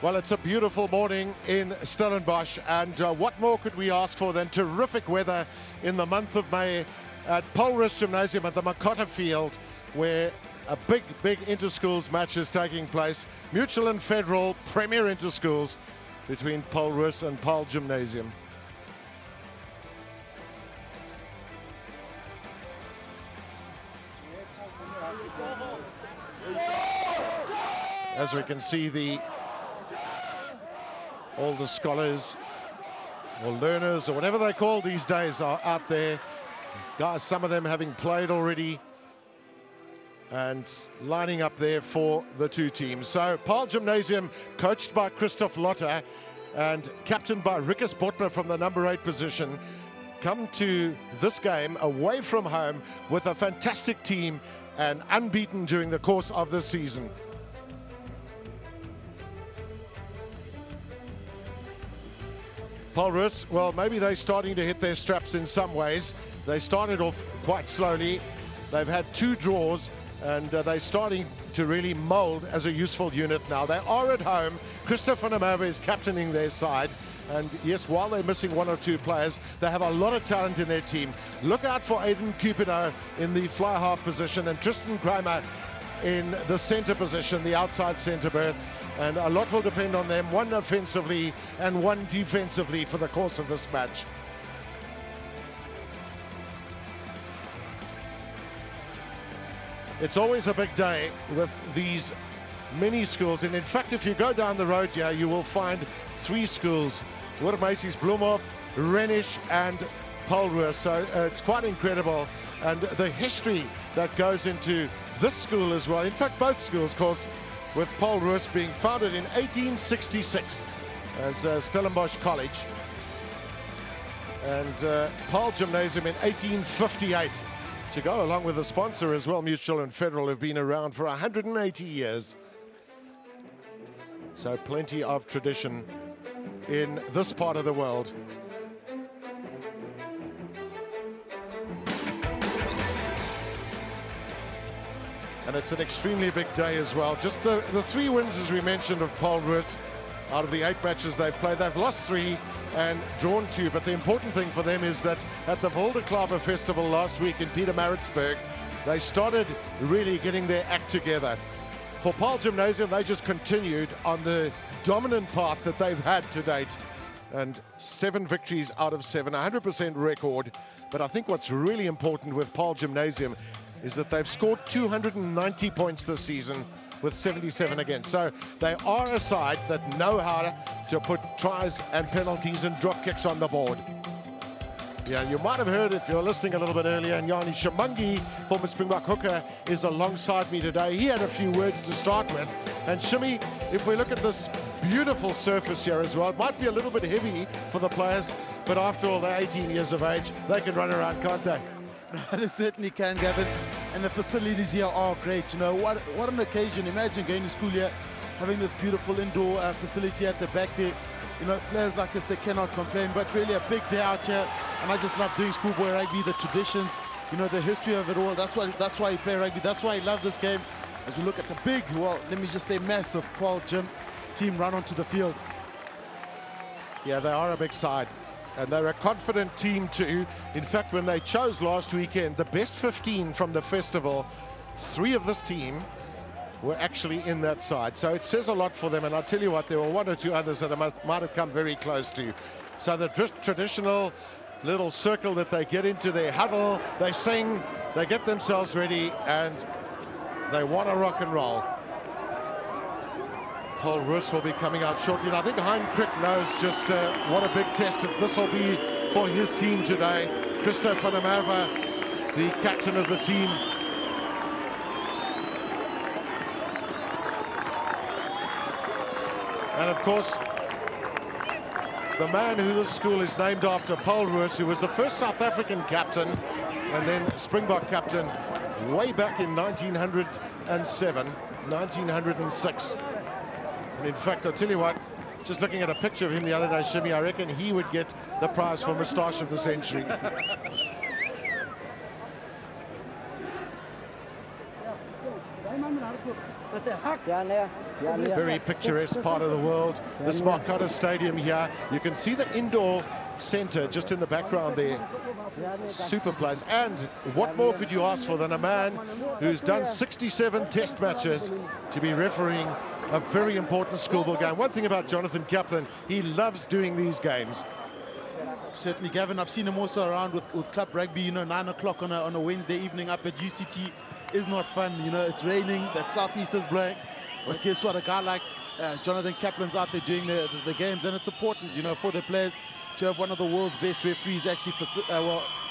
Well, it's a beautiful morning in Stellenbosch, and what more could we ask for than terrific weather in the month of May at Paarl Gimnasium at the Makota Field, where a big inter-schools match is taking place. Mutual and Federal Premier Interschools between Roos and Paarl Gimnasium. As we can see, all the scholars or learners or whatever they call these days are out there. Guys, some of them having played already and lining up there for the two teams. So Paarl Gimnasium, coached by Christoph Lotter and captained by Rikus Botner from the number 8 position, come to this game away from home with a fantastic team and unbeaten during the course of the season. Paarl Roos, well, maybe they're starting to hit their straps in some ways. They started off quite slowly. They've had 2 draws, and they're starting to really mold as a useful unit now. They are at home. Christopher Namova is captaining their side. And yes, while they're missing 1 or 2 players, they have a lot of talent in their team. Look out for Aiden Cupido in the fly half position and Tristan Kramer in the center position, the outside center berth. And a lot will depend on them, 1 offensively and 1 defensively for the course of this match. It's always a big day with these mini schools, and in fact, if you go down the road here, you will find 3 schools: Macy's, Bloemhof, Renish and Paarl Roos. So it's quite incredible, and the history that goes into this school as well. In fact, both schools, of course, with Paarl Roos being founded in 1866 as Stellenbosch College, and Paarl Gimnasium in 1858. To go along with the sponsor as well, Mutual and Federal, have been around for 180 years. So plenty of tradition in this part of the world. And it's an extremely big day as well. Just the 3 wins, as we mentioned, of Paarl Roos. Out of the 8 matches they've played, they've lost 3 and drawn 2. But the important thing for them is that at the Wildeklaver Festival last week in Pietermaritzburg, they started really getting their act together. For Paarl Gimnasium, they just continued on the dominant path that they've had to date. And 7 victories out of 7, 100% record. But I think what's really important with Paarl Gimnasium is that they've scored 290 points this season with 77 against. So they are a side that know how to put tries and penalties and drop kicks on the board. Yeah, you might have heard, if you're listening a little bit earlier, and Yanni Shamangi, former Springbok hooker, is alongside me today. He had a few words to start with. And Shimmy, if we look at this beautiful surface here as well, it might be a little bit heavy for the players, but after all, they're 18 years of age. They can run around, can't they? They certainly can, Gavin, and the facilities here are great. You know, what an occasion. Imagine going to school here, having this beautiful indoor facility at the back there. You know, players like us, they cannot complain, but really a big day out here, and I just love doing schoolboy rugby, the traditions, you know, the history of it all. That's why you play rugby, that's why I love this game. As we look at the big, well, let me just say massive Paarl Gym team run onto the field. Yeah, they are a big side. And they're a confident team too. In fact, when they chose last weekend the best 15 from the festival, 3 of this team were actually in that side. So it says a lot for them. And I'll tell you what, there were 1 or 2 others that might have come very close to. So the traditional little circle that they get into their huddle, they sing, they get themselves ready, and they want to rock and roll. Paarl Roos will be coming out shortly, and I think Hein Crick knows just what a big test this will be for his team today. Christopher Namova, the captain of the team. And of course, the man who this school is named after, Paarl Roos, who was the first South African captain and then Springbok captain way back in 1907, 1906. And in fact, I'll tell you what, just looking at a picture of him the other day, Shimmy, I reckon he would get the prize for Moustache of the Century. Very picturesque part of the world. This Marcotta Stadium here. You can see the indoor center just in the background there. Super place. And what more could you ask for than a man who's done 67 test matches to be refereeing a very important schoolboy game. One thing about Jonathan Kaplan, he loves doing these games. Certainly, Gavin, I've seen him also around with club rugby, you know, 9 o'clock on a Wednesday evening up at UCT is not fun. You know, it's raining, that southeaster's blowing. But guess what, a guy like Jonathan Kaplan's out there doing the games, and it's important, you know, for the players to have one of the world's best referees actually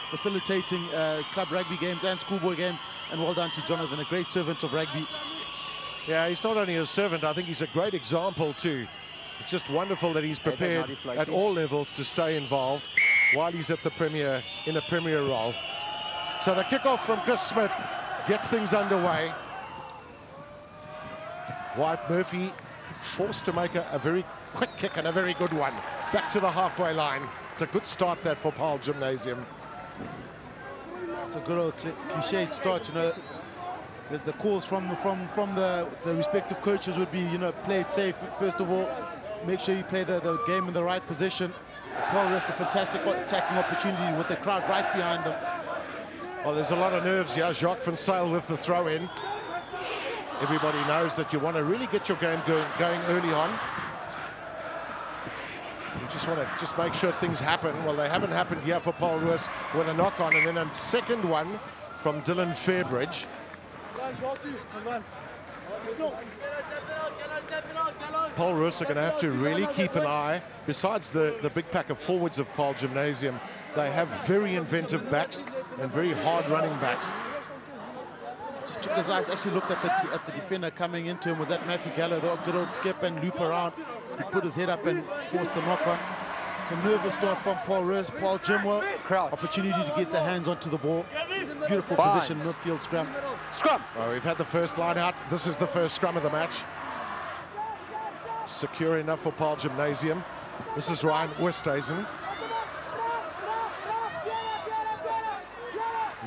facilitating club rugby games and schoolboy games. And well done to Jonathan, a great servant of rugby. Yeah, he's not only a servant, I think he's a great example too. It's just wonderful that he's prepared at all levels to stay involved while he's at the Premier, in a Premier role. So the kickoff from Chris Smith gets things underway. Wyatt Murphy forced to make a very quick kick and a very good one. Back to the halfway line. It's a good start that for Paarl Gimnasium. It's a good old cliched start, you know. The calls from the respective coaches would be, you know, play it safe first of all. Make sure you play the game in the right position. Paarl Gimnasium, a fantastic attacking opportunity with the crowd right behind them. Well, there's a lot of nerves here. Jacques van Zyl with the throw in. Everybody knows that you want to really get your game going early on. You just want to make sure things happen. Well, they haven't happened here for Paul Roos with a knock on, and then a second one from Dylan Fairbridge. Paul Roos are going to have to really keep an eye. Besides the big pack of forwards of Paarl Gimnasium, they have very inventive backs and very hard running backs. Just took his eyes, actually looked at the defender coming into him. Was that Matthew Gallo, the good old skip and loop around. He put his head up and forced the knock on. It's a nervous start from Paul Roos. Paul Gimwell, opportunity to get the hands onto the ball. Beautiful position, midfield scrum. Well, we've had the first line out. This is the first scrum of the match. Secure enough for Paarl Gimnasium. This is Ryan Oosthuizen.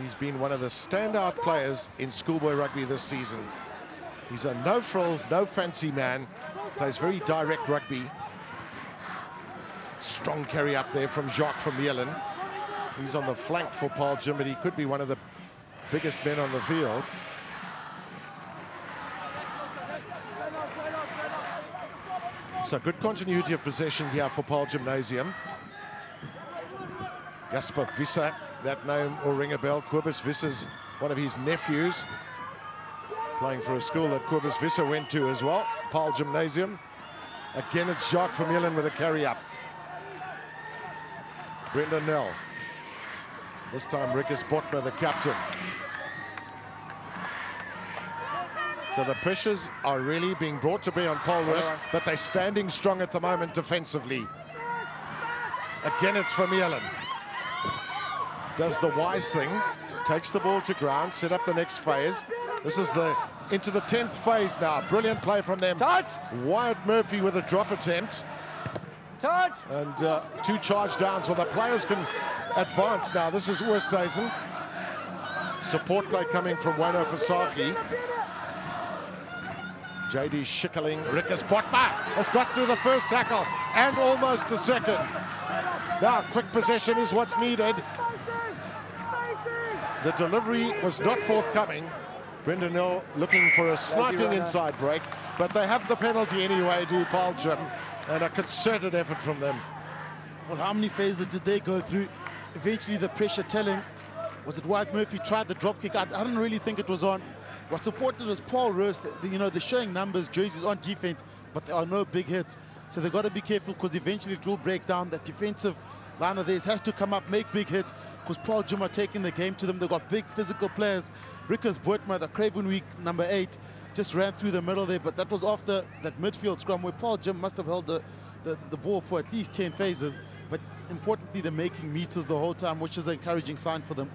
He's been one of the standout players in schoolboy rugby this season. He's a no-frills, no-fancy man. Plays very direct rugby. Strong carry up there from Jacques from Yellen. He's on the flank for Paarl Gim, but he could be one of the biggest men on the field. So good continuity of possession here for Paarl Gimnasium. Jasper Visser, that name will ring a bell. Kobus Visser's one of his nephews, playing for a school that Kobus Visser went to as well, Paarl Gimnasium. Again, it's Jacques Vermeulen with a carry up. Brendan Nell. This time, Rikus Botma, the captain. So the pressures are really being brought to bear on Paarl Roos, but they're standing strong at the moment defensively. Again, it's Vermeulen. Does the wise thing, takes the ball to ground, set up the next phase. This is into the 10th phase now. Brilliant play from them. Touched. Wyatt Murphy with a drop attempt. Touch. And 2 charge downs. Well, the players can advance now. This is Oosthuizen. Support play coming from Wano Fasaki. JD Schikkeling, Rikus Botma has got through the first tackle and almost the second. Now, quick possession is what's needed. The delivery was not forthcoming. Brendan Nell looking for a sniping inside break, but they have the penalty anyway, do Paarl Gim, and a concerted effort from them. Well, how many phases did they go through? Eventually the pressure telling. Was it Wyatt Murphy tried the drop kick? I don't really think it was on. What's important is Paarl Roos, you know, they're showing numbers, jerseys on defense, but there are no big hits. So they've got to be careful because eventually it will break down. That defensive line of theirs has to come up, make big hits, because Paarl Gim are taking the game to them. They've got big physical players. Rikus Botma, the Craven Week number 8, just ran through the middle there, but that was after that midfield scrum where Paarl Gim must have held the ball for at least 10 phases. But importantly, they're making meters the whole time, which is an encouraging sign for them.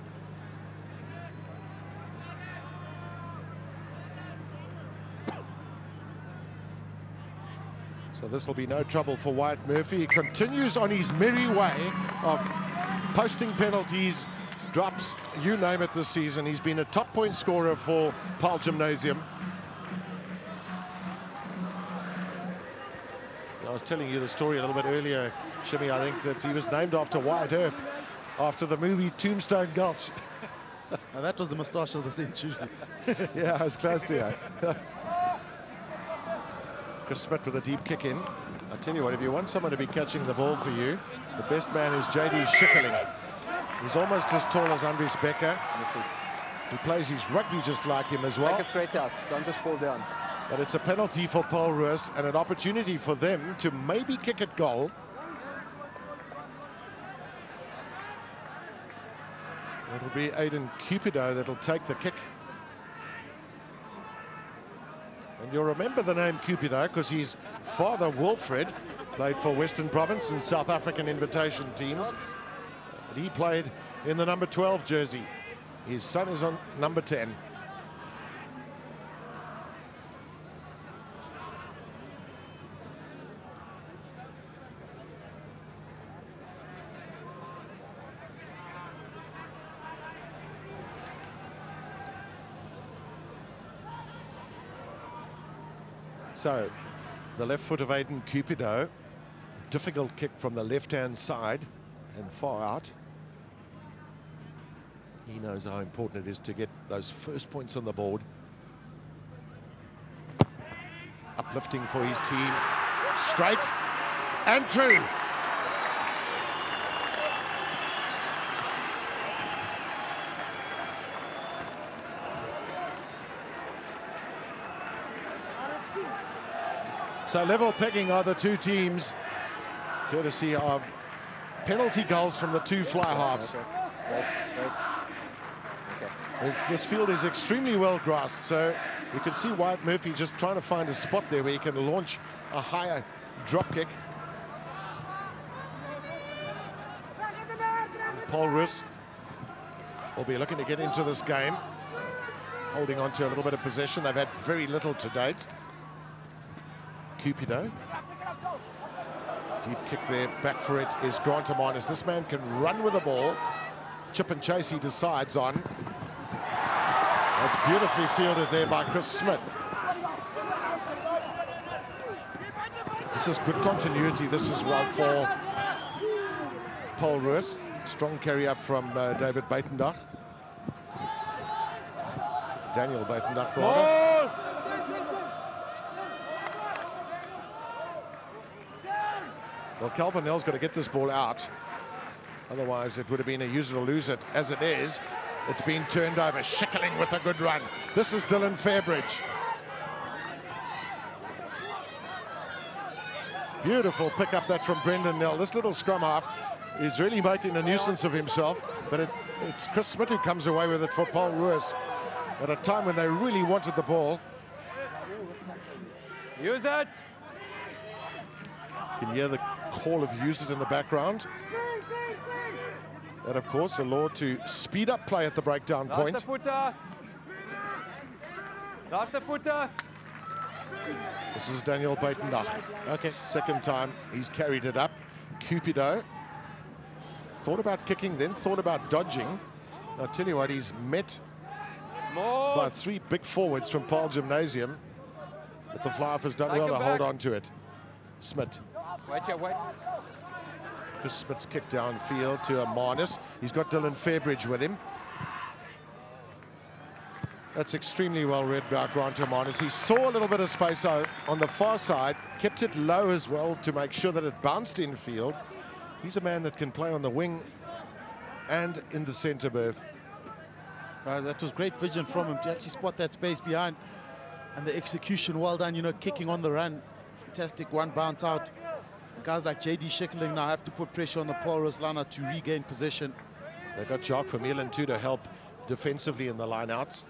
So this will be no trouble for Wyatt Murphy. He continues on his merry way of posting penalties, drops, you name it this season. He's been a top point scorer for Paarl Gimnasium. I was telling you the story a little bit earlier, Shimmy. I think that he was named after Wyatt Earp, after the movie Tombstone Gulch. Now that was the moustache of the century. Yeah, I was close to it. Chris Smith with a deep kick in. I tell you what, if you want someone to be catching the ball for you, the best man is J.D. Schickerling. He's almost as tall as Andries Becker. He plays his rugby just like him as well. Take it straight out, don't just fall down. But it's a penalty for Paarl Roos and an opportunity for them to maybe kick at goal. It'll be Aidan Cupido that'll take the kick. And you'll remember the name Cupido because his father, Wilfred, played for Western Province and South African invitation teams. And he played in the number 12 jersey. His son is on number 10. So, the left foot of Aidan Cupido, difficult kick from the left-hand side and far out. He knows how important it is to get those first points on the board. Uplifting for his team, straight and true. So level pegging are the two teams, courtesy of penalty goals from the two fly halves. This field is extremely well grassed, so you can see Wyatt Murphy just trying to find a spot there where he can launch a higher drop kick. Paarl Roos will be looking to get into this game, holding on to a little bit of possession. They've had very little to date. Cupido. Deep kick there, back for it is Grant Amanis. This man can run with the ball. Chip and chase he decides on. That's beautifully fielded there by Chris Smith. This is good continuity. This is well for Paarl Roos. Strong carry up from David Buitendach. Daniel Buitendach, rather. Well, Calvin Nell's got to get this ball out. Otherwise, it would have been a use it or lose it. As it is, it's been turned over. Schickerling with a good run. This is Dylan Fairbridge. Beautiful pick up that from Brendan Nell. This little scrum half is really making a nuisance of himself, but it's Chris Smith who comes away with it for Paarl Roos at a time when they really wanted the ball. Use it! You can hear the call of use it in the background. And of course, a law to speed up play at the breakdown point. Last footer. This is Daniel Buitendach. Okay, second time he's carried it up. Cupido thought about kicking, then thought about dodging. I'll tell you what, he's met by three big forwards from Paarl Gimnasium. But the fly-off has done well to hold on to it. Smith. Wait. Chris Smith's kick downfield to Amanis. He's got Dylan Fairbridge with him. That's extremely well read by Grant Amanis. He saw a little bit of space out on the far side, kept it low as well to make sure that it bounced infield. He's a man that can play on the wing and in the centre berth. That was great vision from him to actually spot that space behind. And the execution, well done, you know, kicking on the run. Fantastic one bounce out. Guys like J.D. Schickerling now have to put pressure on the Paarl Roos liner to regain possession. They've got Jacques Vermeulen too to help defensively in the line-outs.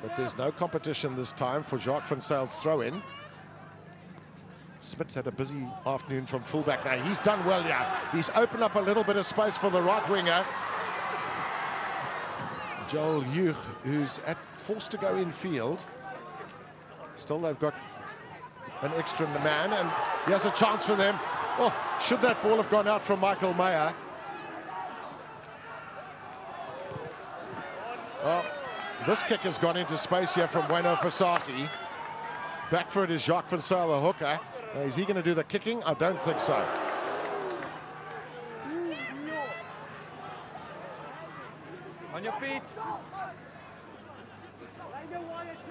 But there's no competition this time for Jacques van Zyl's throw-in. Smith's had a busy afternoon from fullback. Now he's done well here. He's opened up a little bit of space for the right winger. Joel Hugh, who's forced to go in field. Still, they've got an extra man, and he has a chance for them. Oh, should that ball have gone out from Michael Meyer? Well, this kick has gone into space here from Bueno Fasaki. Back for it is Jacques Van Zyl, the hooker. Is he going to do the kicking? I don't think so. On your feet.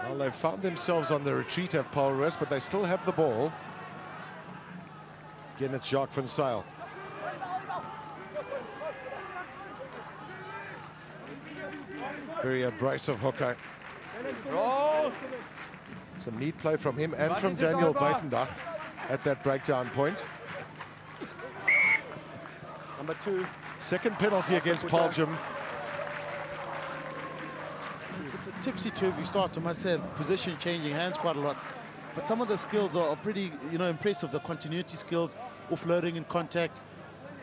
Well, they've found themselves on the retreat of Paarl Gimnasium, but they still have the ball. Again, it's Jacques Van Zyl. Very abrasive hooker. Roll. Some neat play from him and from Daniel Buitendach at that breakdown point. Number 2. Second penalty against Paarl Gim. It's a tipsy-turvy start, I must say. Position changing hands quite a lot. But some of the skills are pretty, impressive. The continuity skills, offloading in contact.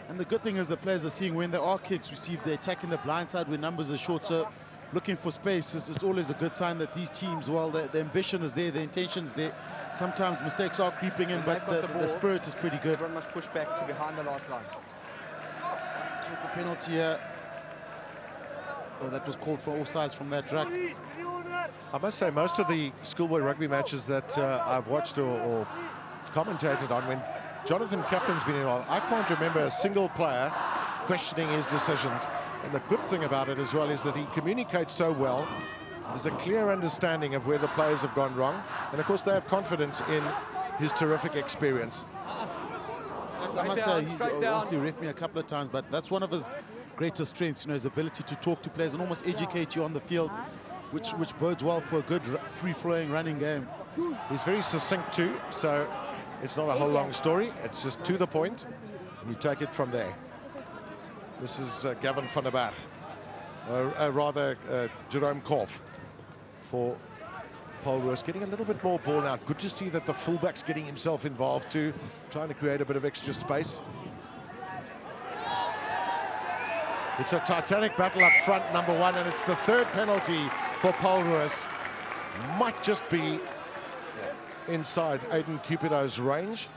And the good thing is the players are seeing when there are kicks received, they're attacking the blind side when numbers are shorter, looking for space. It's always a good sign that these teams, well, the ambition is there, the intention's there. Sometimes mistakes are creeping in, but the spirit is pretty good. Everyone must push back to behind the last line. So with the penalty here, that was called for all sides from that ruck. I must say, most of the schoolboy rugby matches that I've watched or commentated on, when Jonathan Kaplan's been involved, I can't remember a single player questioning his decisions. And the good thing about it as well is that he communicates so well. There's a clear understanding of where the players have gone wrong. And of course, they have confidence in his terrific experience. I must say, he's obviously reffed me a couple of times, but that's one of his greatest strengths, his ability to talk to players and almost educate you on the field, which bodes well for a good free-flowing running game. He's very succinct too, so it's not a whole long story. It's just to the point, and you take it from there. This is Gavin van der Berg, rather Jerome Korf for Paarl Gimnasium, getting a little bit more ball now. Good to see that the fullback's getting himself involved too, trying to create a bit of extra space. It's a titanic battle up front, number 1, and it's the third penalty for Paarl Gimnasium. Might just be inside Aiden Cupido's range.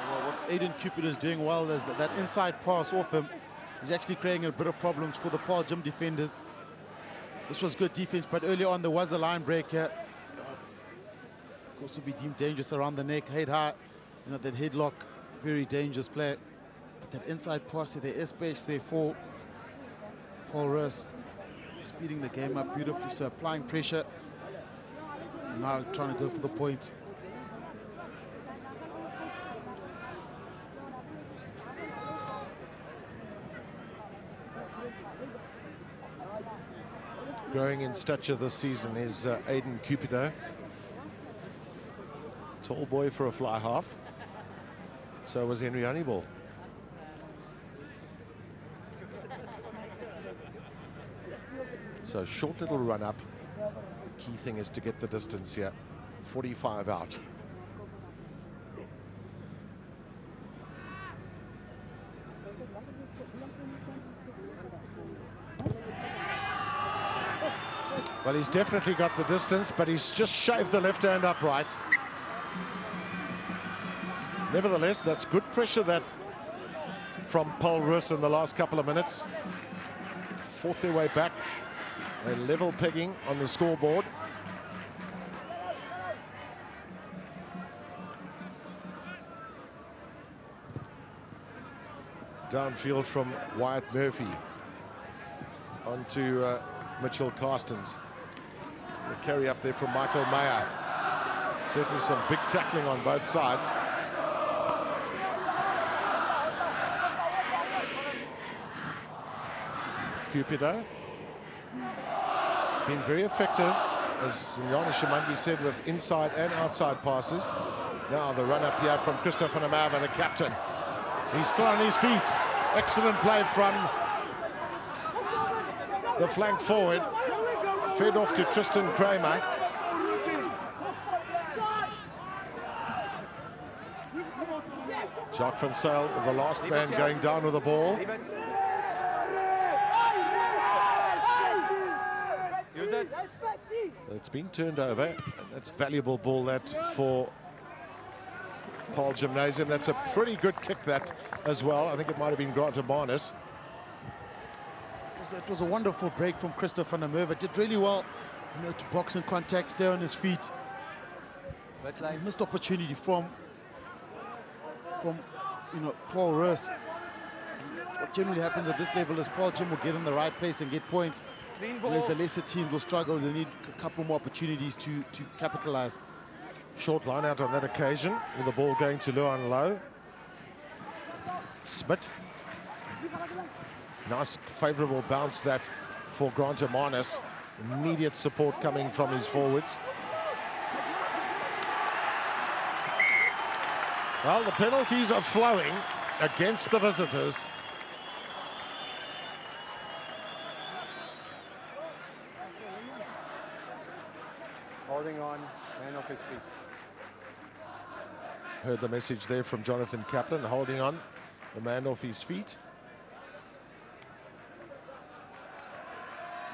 Well, what Aiden Cupido is doing well is that inside pass off him is actually creating a bit of problems for the Paarl Gim defenders. This was good defense, but early on there was a line break here. Could also be deemed dangerous around the neck, head high, that headlock, very dangerous play. But that inside pass, there is space there for Paarl Gimnasium. They're speeding the game up beautifully, so applying pressure. And now trying to go for the point. Growing in stature this season is Aiden Cupido. Tall boy for a fly half. So was Henry Honeyball. So short little run up. Key thing is to get the distance here. 45 out. Well, he's definitely got the distance, but he's just shaved the left hand upright. Nevertheless, that's good pressure that from Paarl Gimnasium in the last couple of minutes. Fought their way back. A level pegging on the scoreboard. Downfield from Wyatt Murphy onto Mitchell Carstens. The carry up there from Michael Meyer. Certainly some big tackling on both sides. Cupido been very effective, as Johannes Shimangi said, with inside and outside passes. Now the run up here from Christopher Namava, the captain. He's still on his feet. Excellent play from the flank forward. Fed off to Tristan Kramer. Jacques Van Zyl, the last man going down with the ball. Use it. It's been turned over, and that's valuable ball that for Paarl Gimnasium. That's a pretty good kick that as well. I think it might have been Grant Barnes. It was It was a wonderful break from Christopher Namerva. Did really well, you know, to box in contact, stay on his feet. Missed opportunity from you know, Paarl Roos. What generally happens at this level is Paarl Gim will get in the right place and get points. Whereas the lesser teams will struggle. They need a couple more opportunities to capitalize. Short line out on that occasion, with the ball going to Luan Low. Smith. Nice favourable bounce that for Grant Amanis. Immediate support coming from his forwards. Well, the penalties are flowing against the visitors. Holding on, man off his feet. Heard the message there from Jonathan Kaplan, holding on, the man off his feet.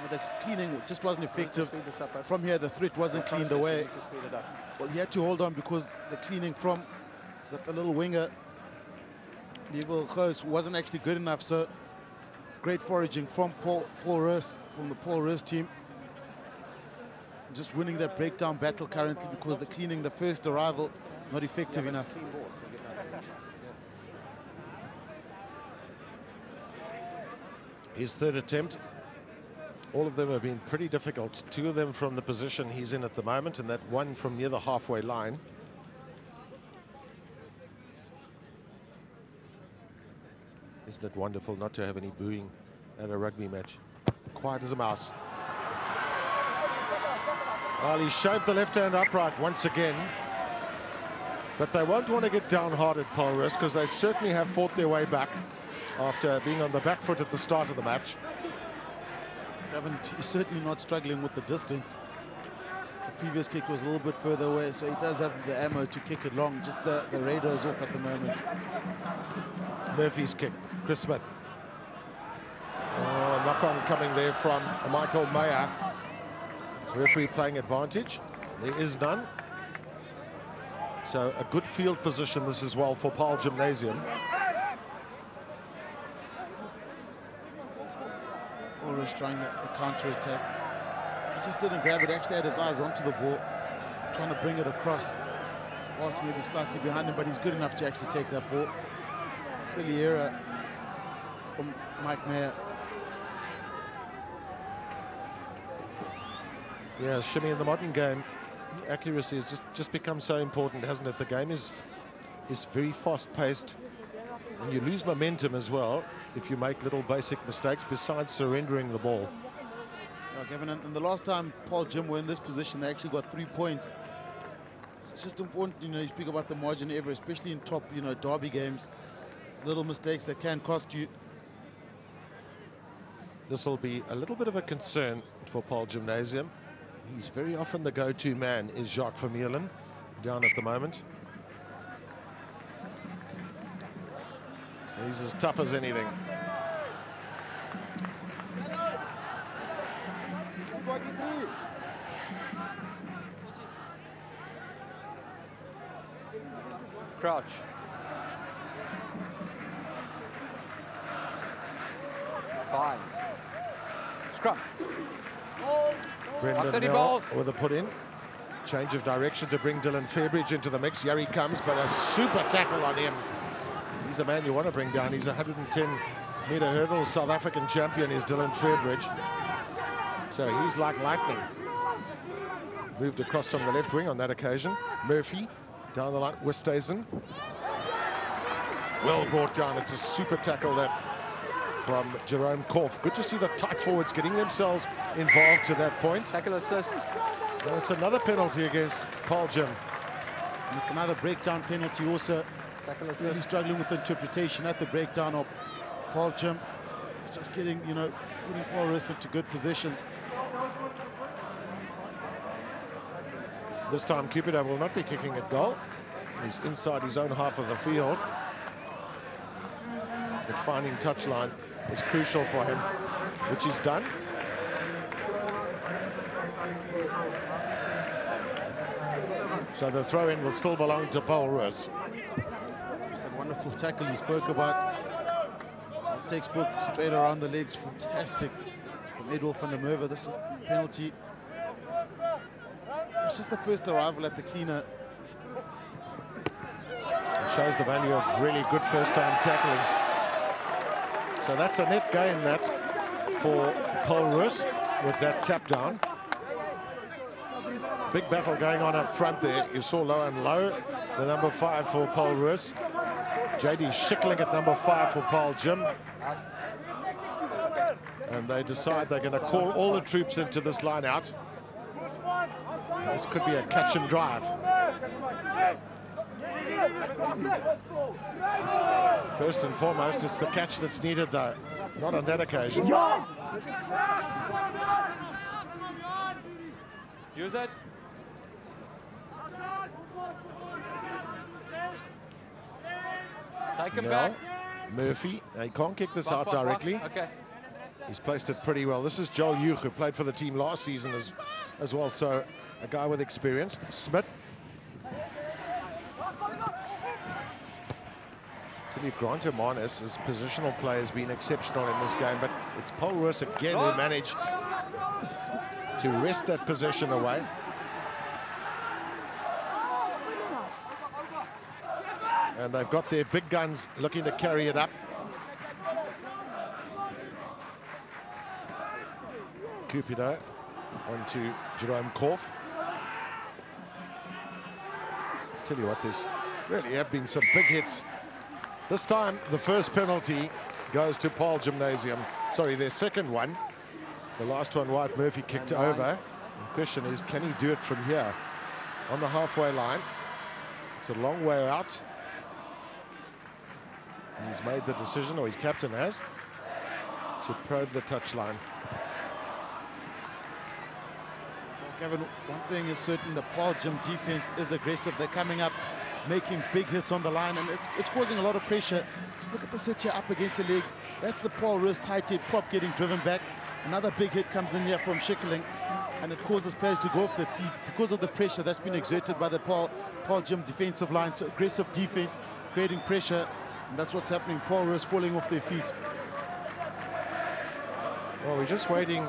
The cleaning just wasn't effective. From here, the threat wasn't cleaned away. Well, he had to hold on because the cleaning from the little winger, Level Roos, wasn't actually good enough. So great foraging from Paarl Roos, from the Paarl Roos team. Just winning that breakdown battle currently because the cleaning, the first arrival, not effective enough. His third attempt. All of them have been pretty difficult. Two of them from the position he's in at the moment, and that one from near the halfway line. Isn't it wonderful not to have any booing at a rugby match? Quiet as a mouse. Well, he shoved the left hand upright once again. But they won't want to get downhearted, Paarl Roos, because they certainly have fought their way back after being on the back foot at the start of the match. He's certainly not struggling with the distance. The previous kick was a little bit further away, so he does have the ammo to kick it long. Just the radar's off at the moment. Murphy's kick, Chris Smith. Oh, knock-on coming there from Michael Meyer. Referee playing advantage. There is none. So a good field position this as well for Paarl Gimnasium. Paarl Roos trying the counter-attack. He just didn't grab it, actually had his eyes onto the ball, trying to bring it across. Pass maybe slightly behind him, but he's good enough to actually take that ball. Silly error from Mike Meyer. Yeah, shimmy in the modern game, accuracy has just become so important, hasn't it? The game is very fast-paced, and you lose momentum as well if you make little basic mistakes besides surrendering the ball. Gavin, and the last time Paarl Gim were in this position, they actually got 3 points. So it's just important, you know, you speak about the margin of error, especially in top, you know, derby games. Little mistakes that can cost you. This will be a little bit of a concern for Paarl Gimnasium. He's very often the go-to man, is Jacques Vermeulen, down at the moment. He's as tough as anything. Crouch. Bind. Scrum. Brendan Nell with a put in. Change of direction to bring Dylan Fairbridge into the mix. Here he comes, but a super tackle on him. He's the man you want to bring down. He's a 110-meter hurdle South African champion is Dylan Fairbridge. So he's like lightning. Moved across from the left wing on that occasion. Murphy down the line. Westhuizen. Well brought down. It's a super tackle that from Jerome Korf. Good to see the tight forwards getting themselves involved to that point. Tackle assist. And it's another penalty against Paarl Gim. And it's another breakdown penalty also. Tackle assist. Really struggling with interpretation at the breakdown of Paarl Gim. It's just getting, you know, putting Paarl Roos into good positions. This time Cupido will not be kicking at goal. He's inside his own half of the field. But finding touchline is crucial for him, which he's done. So the throw-in will still belong to Paarl Roos. It's that wonderful tackle he spoke about. textbook, straight around the legs, fantastic from Edward van der Merwe. This is penalty. It's just the first arrival at the cleaner. It shows the value of really good first-time tackling. So that's a net gain that for Paarl Roos with that tap down. Big battle going on up front there. You saw low and low, the number 5 for Paarl Roos. JD Schickling at number 5 for Paarl Gym. And they decide they're going to call all the troops into this line out. This could be a catch and drive. First and foremost, it's the catch that's needed, though. Not on that occasion. Use it. Take him back. Murphy, he can't kick this out directly. Okay. He's placed it pretty well. This is Joel Hugh, who played for the team last season as well, so a guy with experience. Smith. Grant Hermanus, his positional play has been exceptional in this game, but it's Paarl Roos again who managed to wrest that possession away. And they've got their big guns looking to carry it up. Cupido onto Jerome Korf. Tell you what, there's really have been some big hits. This time, the first penalty goes to Paarl Gimnasium. Sorry, their second one. The last one, White Murphy kicked over. The question is, can he do it from here? On the halfway line. It's a long way out. And he's made the decision, or his captain has, to probe the touchline. Well, Kevin, one thing is certain, the Paarl Gym defense is aggressive. They're coming up, making big hits on the line, and it's causing a lot of pressure. Just look at the sit here up against the legs. That's the Paarl Roos tight head prop getting driven back. Another big hit comes in here from Schickling, and it causes players to go off their feet because of the pressure that's been exerted by the Paarl Gym defensive line. So aggressive defense, creating pressure, and that's what's happening. Paarl Roos falling off their feet. Well, we're just waiting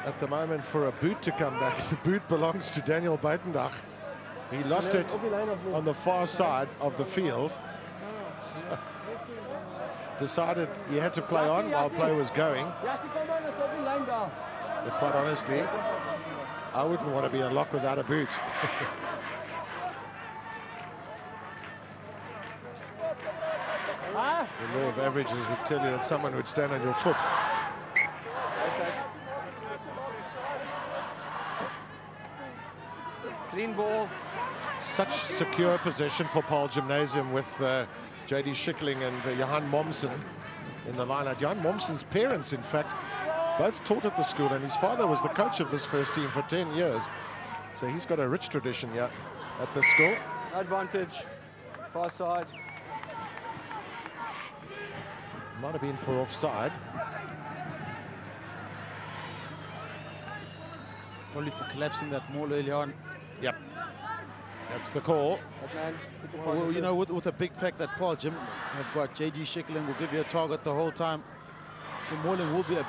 at the moment for a boot to come back. The boot belongs to Daniel Buitendach. He lost it on the far side of the field. So decided he had to play on while play was going. But quite honestly, I wouldn't want to be a lock without a boot. The law of averages would tell you that someone would stand on your foot. Clean ball. Such secure possession for Paarl Gimnasium with JD Schickling and Johan Momsen in the line-out. Johan Momsen's parents, in fact, both taught at the school, and his father was the coach of this first team for 10 years. So he's got a rich tradition here at the school. Advantage. Far side. Might have been for offside. Probably for collapsing that maul early on. Yep. That's the call. Well, you know, with a big pack that Paarl Gym have got, JD Schickling will give you a target the whole time. So mauling will be a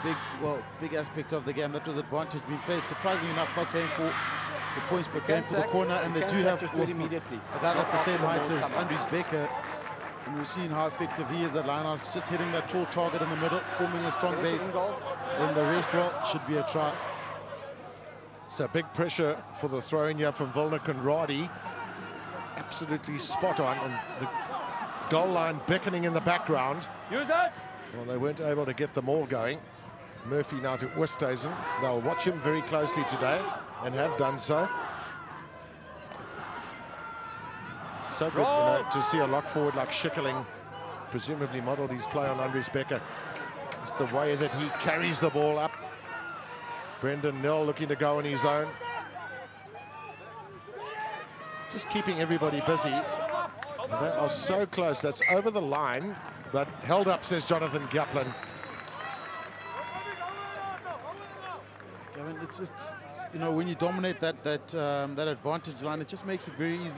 big aspect of the game. That was advantage being played. Surprisingly enough, not going for the points, but going for the corner. And they do have just do it immediately. A guy that's the same height as Andries Becker. And we've seen how effective he is at line-out. It's just hitting that tall target in the middle, forming a strong base. Then the rest, well, should be a try. So big pressure for the throw-in here from Volner Conradi. Absolutely spot on, and the goal line beckoning in the background. Use it! Well, they weren't able to get them all going. Murphy now to Oosthuizen. They'll watch him very closely today, and have done so. So good, you know, to see a lock forward like Schickling, presumably modelled his play on Andries Becker. It's the way that he carries the ball up. Brendan Nell looking to go on his own. Just keeping everybody busy. They are so close. That's over the line, but held up, says Jonathan Gaplin. Kevin, it's you know, when you dominate that advantage line, it just makes it very easy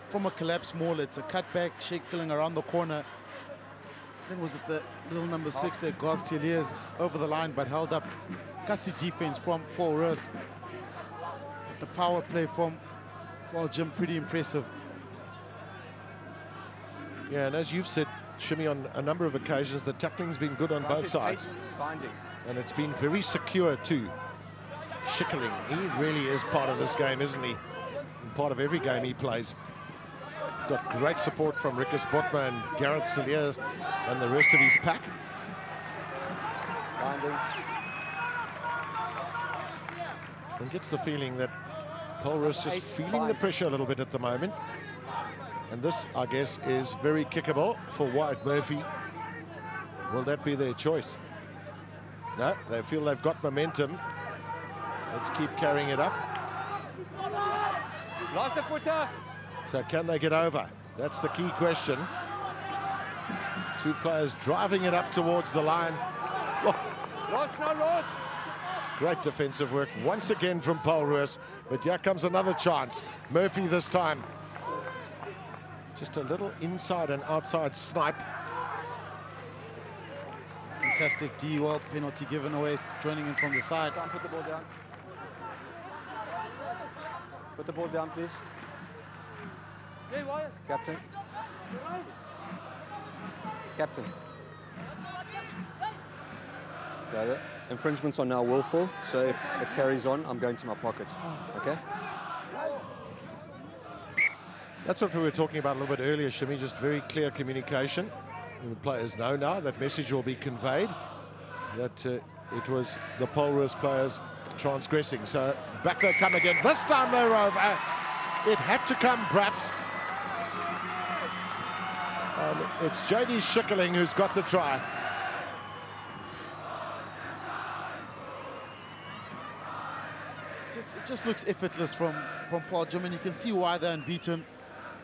from a collapse maul. It's a cutback, Schickling around the corner. Then was it the little number 6 there, Garth Cilliers, over the line but held up. Gutsy defense from Paul Roos. The power play from Paarl Gim, pretty impressive. Yeah, and as you've said, Shimmy, on a number of occasions, the tackling's been good on both sides. And it's been very secure too. Schickling, he really is part of this game, isn't he? And part of every game he plays. Got great support from Rikus Botma and Gareth Cilliers and the rest of his pack. Binding. And gets the feeling that Paul Roos just feeling the pressure a little bit at the moment. And this, I guess, is very kickable for Wyatt Murphy. Will that be their choice? No, they feel they've got momentum. Let's keep carrying it up. Lost the footer. So can they get over? That's the key question. Two players driving it up towards the line. Oh. Lost, no loss. Great defensive work once again from Paul Roos. But here comes another chance. Murphy this time. Just a little inside and outside snipe. Fantastic D, well, penalty given away, joining in from the side. Put the ball down. Put the ball down, please. Captain. Captain. Yeah, the infringements are now willful, so if it carries on, I'm going to my pocket. Okay? That's what we were talking about a little bit earlier, Shimmy, just very clear communication. And the players know now that message will be conveyed, that it was the Paul Roos players transgressing. So back they come again. This time they're over. It had to come, perhaps. And it's JD Schickling who's got the try. It just looks effortless from Paarl Gim, and you can see why they're unbeaten.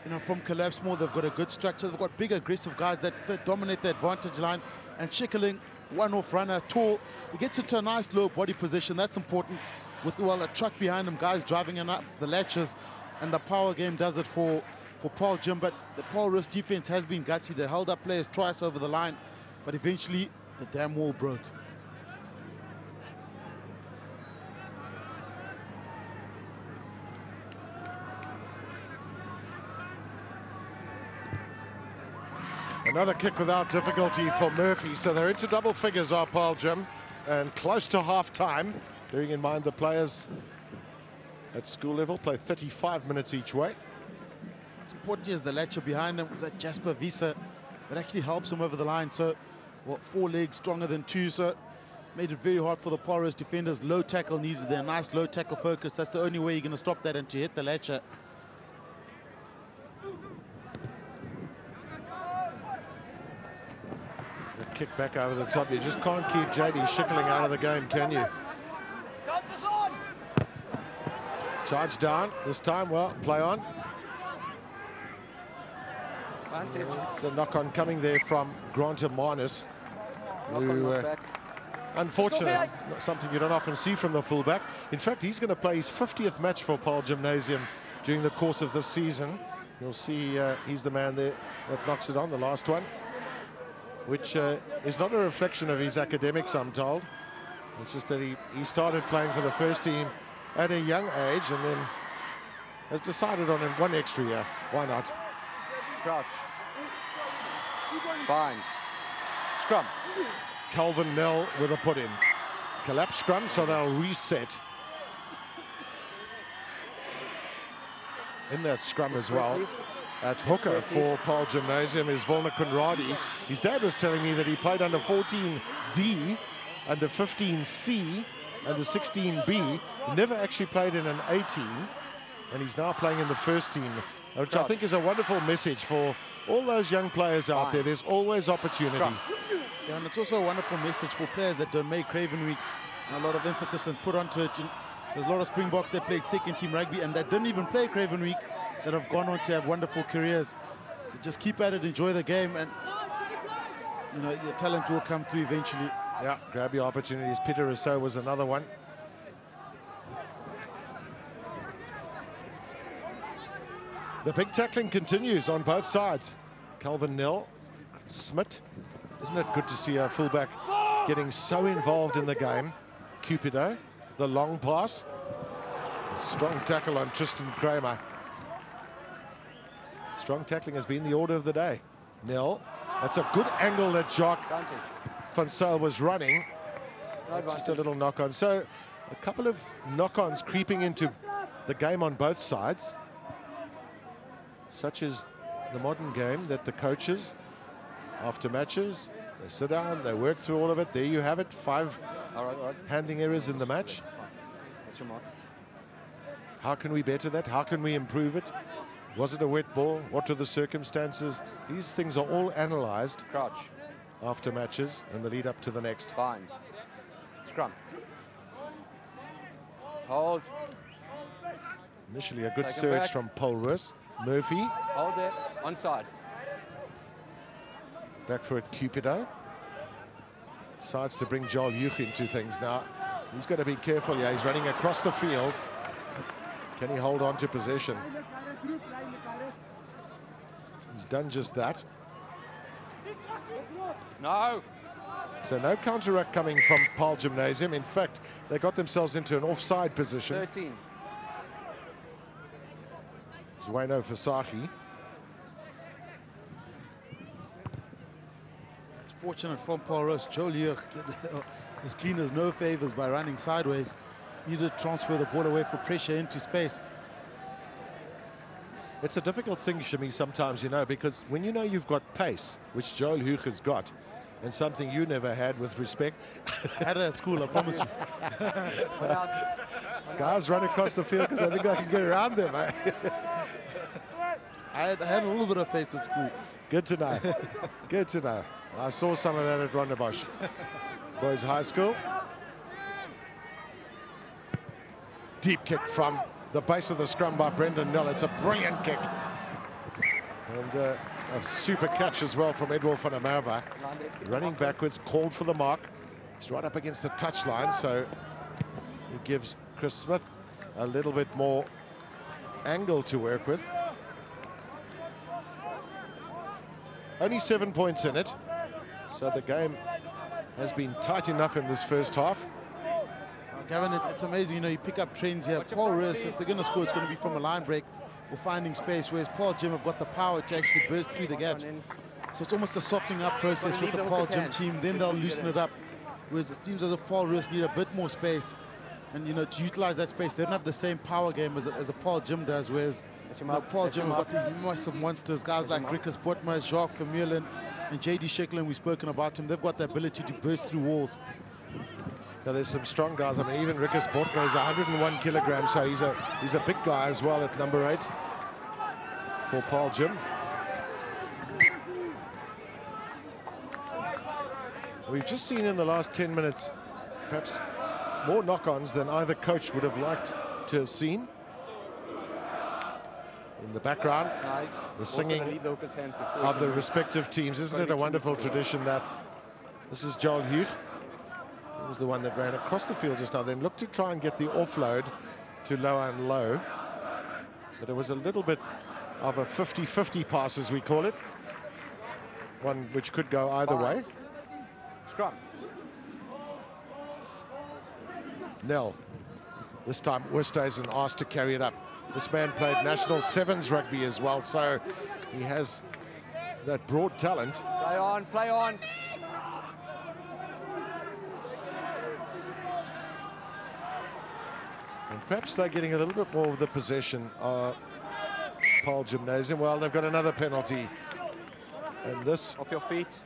You know, from collapse more, they've got a good structure. They've got big, aggressive guys that dominate the advantage line. And Schickling, one-off runner, tall. He gets into a nice low body position. That's important. With, well, a truck behind him, guys driving him up the latches. And the power game does it for Paarl Gim. But the Paul Roos defense has been gutsy. They held up players twice over the line. But eventually, the damn wall broke. Another kick without difficulty for Murphy. So they're into double figures, are Paarl Gim, and close to half-time. Bearing in mind the players at school level play 35 minutes each way. What's important is the latcher behind him was that Jasper Visa that actually helps him over the line. So, well, 4 legs stronger than 2, so made it very hard for the Paarl Roos defenders. Low tackle needed there, nice low tackle focus. That's the only way you're going to stop that, and to hit the latcher. Kick back over the top. You just can't keep JD Schickling out of the game, can you? Charge down this time. Well, play on. The knock-on coming there from Grant Marnus, who, unfortunately, not something you don't often see from the fullback. In fact, he's going to play his 50th match for Paarl Gimnasium during the course of this season. You'll see he's the man there that knocks it on, the last one, which is not a reflection of his academics, I'm told. It's just that he started playing for the first team at a young age and then has decided on one extra year. Why not? Crouch. Bind. Scrum. Calvin Nell with a put-in. Collapse scrum, so they'll reset. In that scrum as well. At hooker for Paarl Gimnasium is Volner Conradi. His dad was telling me that he played under 14D, under 15C, under 16B. Never actually played in an A team, and he's now playing in the first team, which I think is a wonderful message for all those young players out there. There's always opportunity. Yeah, and it's also a wonderful message for players that don't make Craven Week. A lot of emphasis and put onto it. There's a lot of Springboks that played second team rugby and that didn't even play Craven Week, that have gone on to have wonderful careers. So just keep at it, enjoy the game, and you know, your talent will come through eventually. Yeah, grab your opportunities. Peter Rousseau was another one. The big tackling continues on both sides. Calvin Nell, Smith, Isn't it good to see a fullback getting so involved in the game? Cupido, the long pass. Strong tackle on Tristan Kramer. Strong tackling has been the order of the day. Nil. That's a good angle that Jacques van Zyl was running. Just a little knock-on. So a couple of knock-ons creeping into the game on both sides. Such is the modern game, that the coaches, after matches, they sit down, they work through all of it. There you have it, 5 handling errors in the match. That's your mark. How can we better that? How can we improve it? Was it a wet ball? What are the circumstances? These things are all analysed after matches and the lead up to the next. Bind. Scrum. Hold. Initially a good surge from Paarl Roos. Murphy. Hold it. Onside. Back for it, Cupido. Decides to bring Joel Hugh into things now. He's got to be careful. Yeah, he's running across the field. Can he hold on to possession? He's done just that. No. So no counter-ruck coming from Paarl Gimnasium. In fact, they got themselves into an offside position. 13. Zwano Fasahi. It's fortunate for Paarl Roos. Joel Hugh did as clean as no favors by running sideways. Needed to transfer the ball away for pressure into space. It's a difficult thing, Shimmy, sometimes, you know, because when you know you've got pace, which Joel Hugh has got, and something you never had with respect. I had it at school, I promise you. Guys run across the field because I think I can get around them. Eh? I had a little bit of pace at school. Good to know. Good to know. I saw some of that at Rondebosch Boys High School. Deep kick from the base of the scrum by Brendan Nel. It's a brilliant kick. And a super catch as well from Edward van der Merwe. Running backwards, called for the mark. He's right up against the touchline, so he gives Chris Smith a little bit more angle to work with. Only 7 points in it, so the game has been tight enough in this first half. Gavin, it's amazing, you know, you pick up trends here. Paarl Roos, if they're going to score, it's going to be from a line break or finding space, whereas Paarl Gym have got the power to actually burst through the gaps. So it's almost a softening up process with the Paarl Gym team, then they'll loosen it up. Whereas it seems as if Paarl Roos need a bit more space, and, you know, to utilize that space, they don't have the same power game as a Paarl Gym does, whereas Paarl Gym have got these massive monsters, guys like Rikus Botma, Jacques Vermeulen, and JD Sheckler, we've spoken about him. They've got the ability to burst through walls. Now there's some strong guys. I mean, even Rikus Botma is 101 kilograms, so he's a big guy as well at number 8 for Paarl Gym. We've just seen in the last 10 minutes perhaps more knock-ons than either coach would have liked to have seen. In the background, the singing of the respective teams. Isn't it a wonderful tradition that this is Joel Hugh? He was the one that ran across the field just now, then looked to try and get the offload to low and low. But it was a little bit of a 50-50 pass, as we call it. One which could go either way. Scrum. Nel. This time Oosthuizen asked to carry it up. This man played National Sevens rugby as well, so he has that broad talent. Play on, play on. And perhaps they're getting a little bit more of the possession of Paarl Gimnasium. Well, they've got another penalty. And this, off your feet,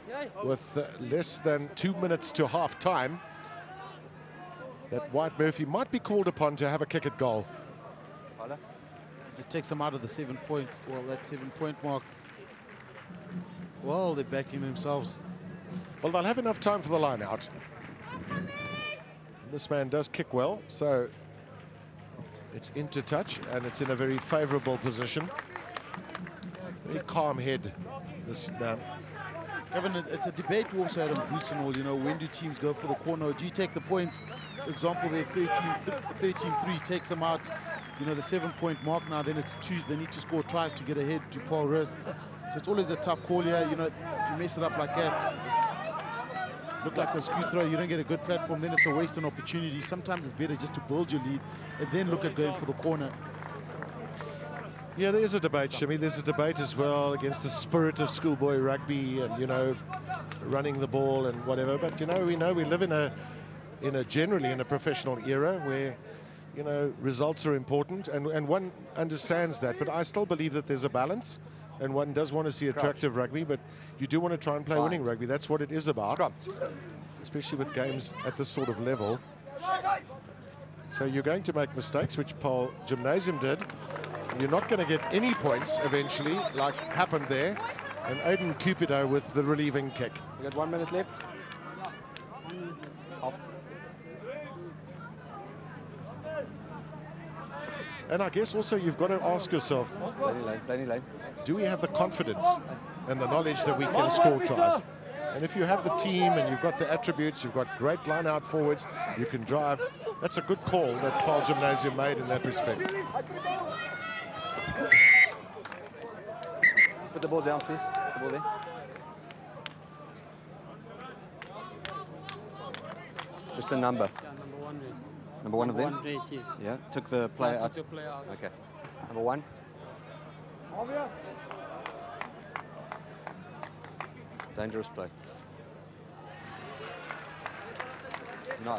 with less than 2 minutes to half time, that White Murphy might be called upon to have a kick at goal. It takes them out of the 7 points, well, that 7-point mark. Well, they're backing themselves. Well, they'll have enough time for the line out. This man does kick well, so it's into touch, and it's in a very favorable position. Very calm head, this man. Kevin, it's a debate we also had on Boots and all, you know, when do teams go for the corner? Do you take the points? For example, their 13-3 takes them out. You know, the 7-point mark now, then it's 2. They need to score tries to get ahead to Paarl Roos. So it's always a tough call here. You know, if you mess it up like that, look like a screw throw, you don't get a good platform, then it's a waste of opportunity. Sometimes it's better just to build your lead and then look at going for the corner. Yeah, there's a debate, Shimmy. There's a debate as well against the spirit of schoolboy rugby and, you know, running the ball and whatever. But, you know we live in a generally in a professional era where, you know, results are important, and one understands that. But I still believe that there's a balance, and one does want to see attractive rugby, but you do want to try and play winning rugby. That's what it is about, especially with games at this sort of level. So you're going to make mistakes, which Paarl Gimnasium did. You're not going to get any points eventually, like happened there. And Aiden Cupido with the relieving kick. We got 1 minute left. Up. And I guess also you've got to ask yourself, Blaney lane. do we have the confidence and the knowledge that we can score tries? And if you have the team and you've got the attributes, you've got great line-out forwards, you can drive. That's a good call that Paarl Gimnasium made in that respect. Put the ball down, please. Put the ball there. Just the number. Number one of them? Yeah, took the player out. Okay. Number 1. Dangerous play. No.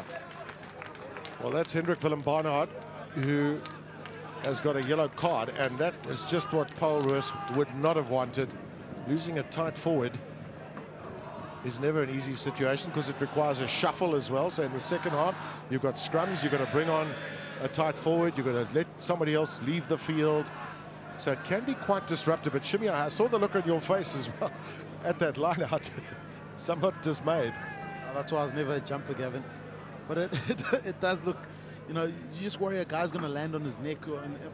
Well, that's Hendrik Willem Barnard, who has got a yellow card, and that was just what Paarl Roos would not have wanted. Losing a tight forward is never an easy situation because it requires a shuffle as well. So in the second half, you've got scrums, you've got to bring on a tight forward, you've got to let somebody else leave the field. So it can be quite disruptive. But Shimmy, I saw the look on your face as well at that line out. Somewhat dismayed. That's why I was never a jumper, Gavin. But it does look, you know, you just worry a guy's going to land on his neck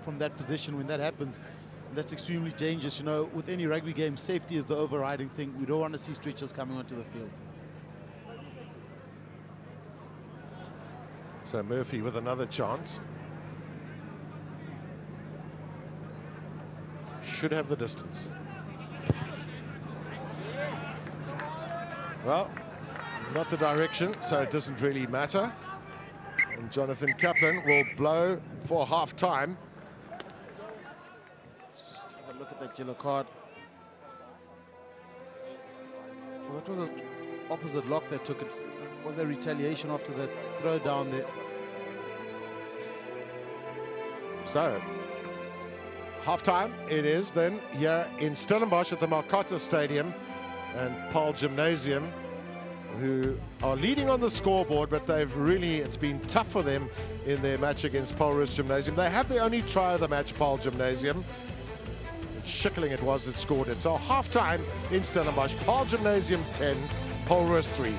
from that position when that happens. And that's extremely dangerous. You know, with any rugby game, safety is the overriding thing. We don't want to see stretchers coming onto the field. So Murphy with another chance. Should have the distance. Well, not the direction, so it doesn't really matter. And Jonathan Kaplan will blow for half-time. Just have a look at that yellow card. Well, that was an opposite lock that took it. Was there retaliation after that throw down there? So, half-time it is then here in Stellenbosch at the Marcotte Stadium, and Paarl Gimnasium, who are leading on the scoreboard, but they've really, it's been tough for them in their match against Paarl Roos Gymnasium. They have the only try of the match, Paarl Gimnasium. Schickling it was that scored it. So half-time in Stellenbosch, Paarl Gimnasium 10, Paarl Roos 3.